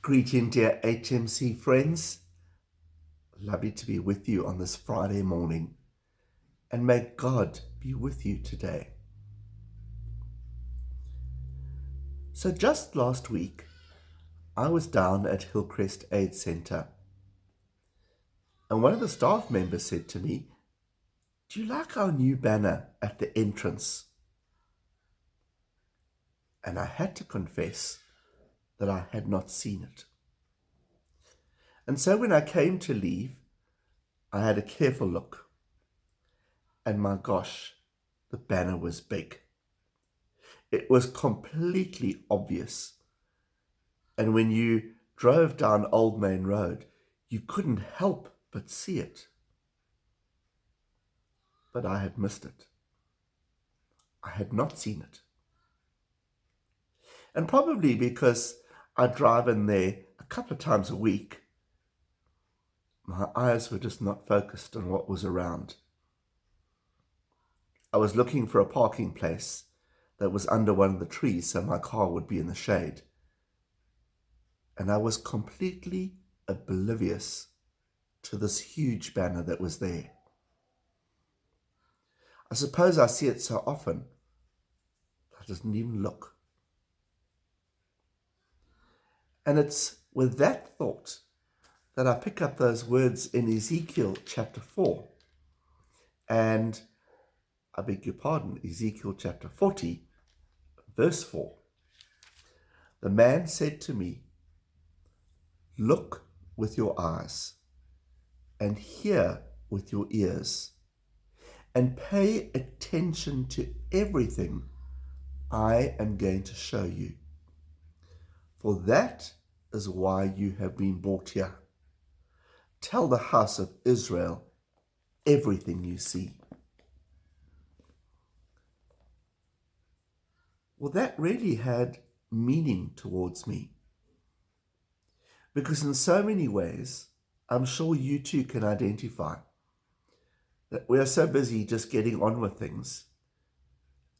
Greeting, dear HMC friends. Lovely to be with you on this Friday morning, and may God be with you today. So just last week, I was down at Hillcrest Aid Centre, and one of the staff members said to me, "Do you like our new banner at the entrance?" And I had to confess that I had not seen it. And so when I came to leave, I had a careful look, and my gosh, the banner was big. It was completely obvious. And when you drove down Old Main Road, you couldn't help but see it. But I had missed it. I had not seen it. And probably because I drive in there a couple of times a week, my eyes were just not focused on what was around. I was looking for a parking place that was under one of the trees so my car would be in the shade. And I was completely oblivious to this huge banner that was there. I suppose I see it so often, I didn't even look. And it's with that thought that I pick up those words in Ezekiel chapter 4. And I beg your pardon, Ezekiel chapter 40, verse 4. The man said to me, "Look with your eyes and hear with your ears and pay attention to everything I am going to show you. For that is why you have been brought here. Tell the house of Israel everything you see." Well, that really had meaning towards me. Because in so many ways, I'm sure you too can identify that we are so busy just getting on with things.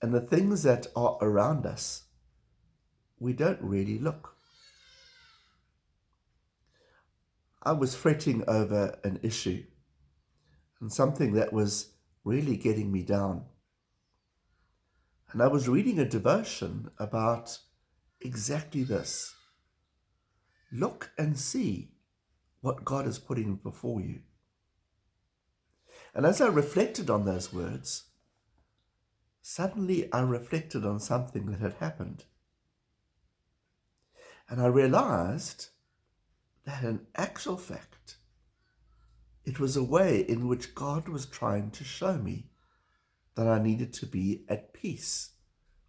And the things that are around us, we don't really look. I was fretting over an issue and something that was really getting me down. And I was reading a devotion about exactly this. Look and see what God is putting before you. And as I reflected on those words, suddenly I reflected on something that had happened. And I realized that in actual fact, it was a way in which God was trying to show me that I needed to be at peace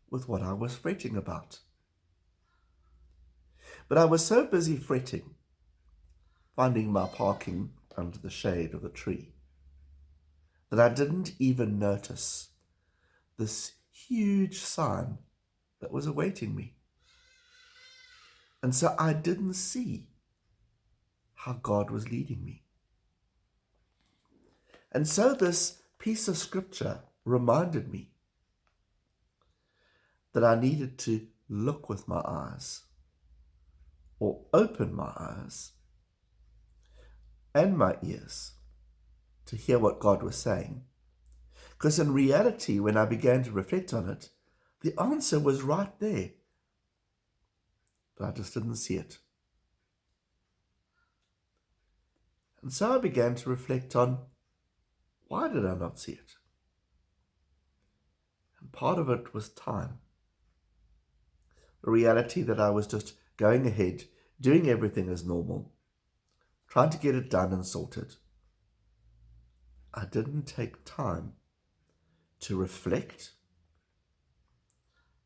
with what I was fretting about. But I was so busy fretting, finding my parking under the shade of the tree, that I didn't even notice this huge sign that was awaiting me. And so I didn't see how God was leading me. And so this piece of scripture reminded me that I needed to look with my eyes, or open my eyes and my ears to hear what God was saying. Because in reality, when I began to reflect on it, the answer was right there. But I just didn't see it. And so I began to reflect on, why did I not see it? And part of it was time. The reality that I was just going ahead, doing everything as normal, trying to get it done and sorted. I didn't take time to reflect.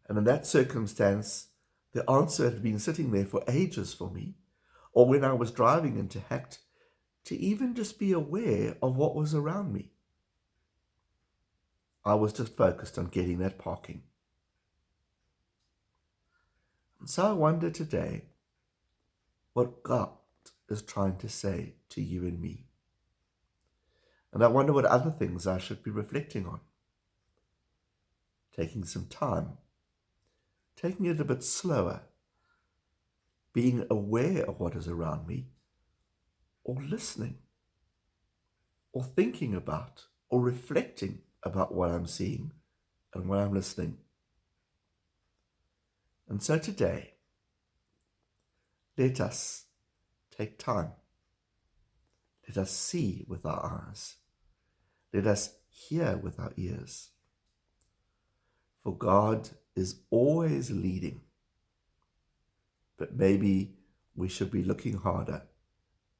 And in that circumstance, the answer had been sitting there for ages for me, or when I was driving into Hacked, to even just be aware of what was around me. I was just focused on getting that parking. And so I wonder today what God is trying to say to you and me. And I wonder what other things I should be reflecting on. Taking some time, taking it a bit slower, being aware of what is around me, or listening, or thinking about, or reflecting about what I'm seeing and what I'm listening. And so today, let us take time. Let us see with our eyes. Let us hear with our ears. For God is always leading. But maybe we should be looking harder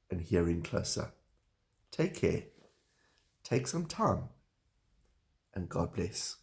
and hearing closer. Take care. Take some time. And God bless.